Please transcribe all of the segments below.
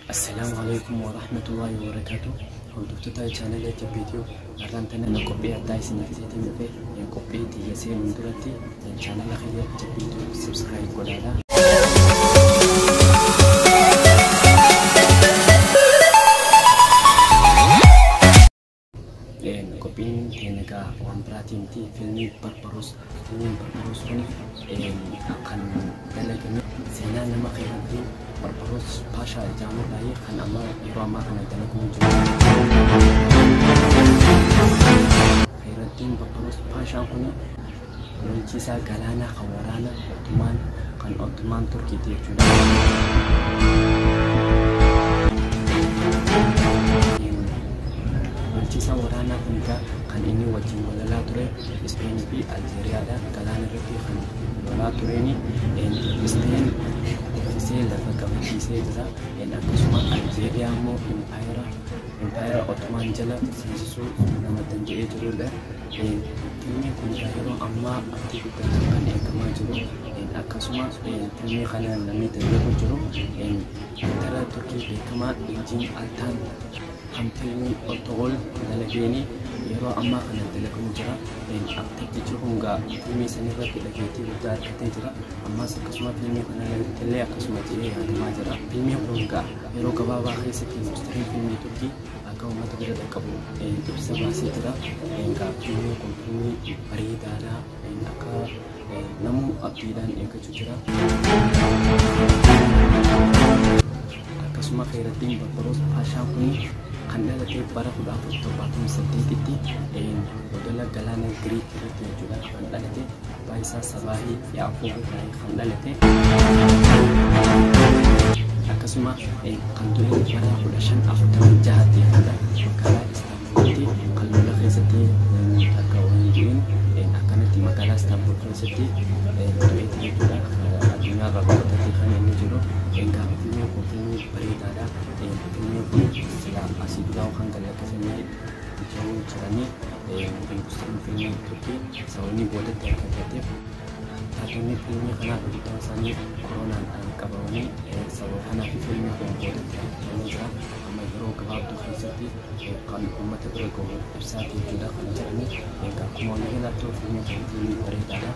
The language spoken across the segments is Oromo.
السلام عليكم ورحمة الله وبركاته. هردفتها channel video arantana na copy advice na kisiti mbe ya copy ya same ndurati ya channel khaya video subscribe kodala en copy tenega wan pratimti filmi purpose ni en akan dalagani sena nama khayati purpose pasha jamu dai kan amma irama kan dalagu khayratin purpose pasha kuni Cisa galana kawarana Ottoman Turki dia juga Cisa warana punika kan ini wajib wala ture Spain bi Algeria da galana reti kan wala ture ni Spain official da kami kise da aku semua Algeria mo Empire Ottoman jala sisu nama tanjir jurul da ini kunjahiro amma akti kutangan kama juru akka semua ini kana nami tanjir juru antara Turki kama injin altan hamtini otogol dalageni yero amma kana dalagun jira akti tijunga ini sanira dilageti udar kete jira amma sakasma filmi kana tele akasma jiri kama jira filmi kunga yero kababa khisi mustari filmi Turki kau mata kita kabu itu bisa masih tidak enggak punya kompromi hari dara enggak namu api dan enggak cucira akan semua khayratin berterus pasca pun kanda lagi para kuda foto batum sedikit adalah galana Greek itu juga kanda lagi Baisa Sabahi ya aku kanda lagi akan semua kantor para kuda shan after jahat kada makala Istanbul kalau lagi seti takawin akan nanti makala Istanbul seti itu juga adunya rapat tadi kan ini juru enggak punya berita ada punya sila asyik lau kan kalau kesini jauh caranya industri film Turki Saudi buat terkait Satu ni filmnya kena begitu sana corona kabar ni sebab kena filmnya buat terkait ama hero kebab tu khasati kan umat berko saat itu dah kan jadi enggak kemudian lah tu filmnya jadi berita ada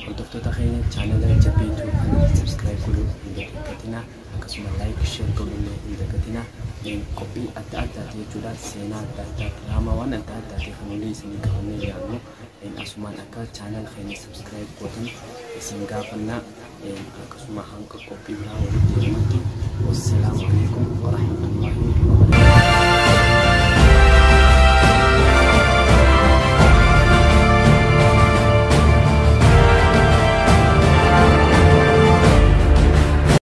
Untuk takhaynya channel yang jadi itu subscribe dulu hingga katina akasuma like share dulu hingga katina dan copy ada dia juga sena data ramawan ada dia kanuli sini kanuli yang dan asumaaka channel kayaknya subscribe kotin sehingga pernah akasuma hangka copy bawah. Wassalamualaikum warahmatullahi wabarakatuh.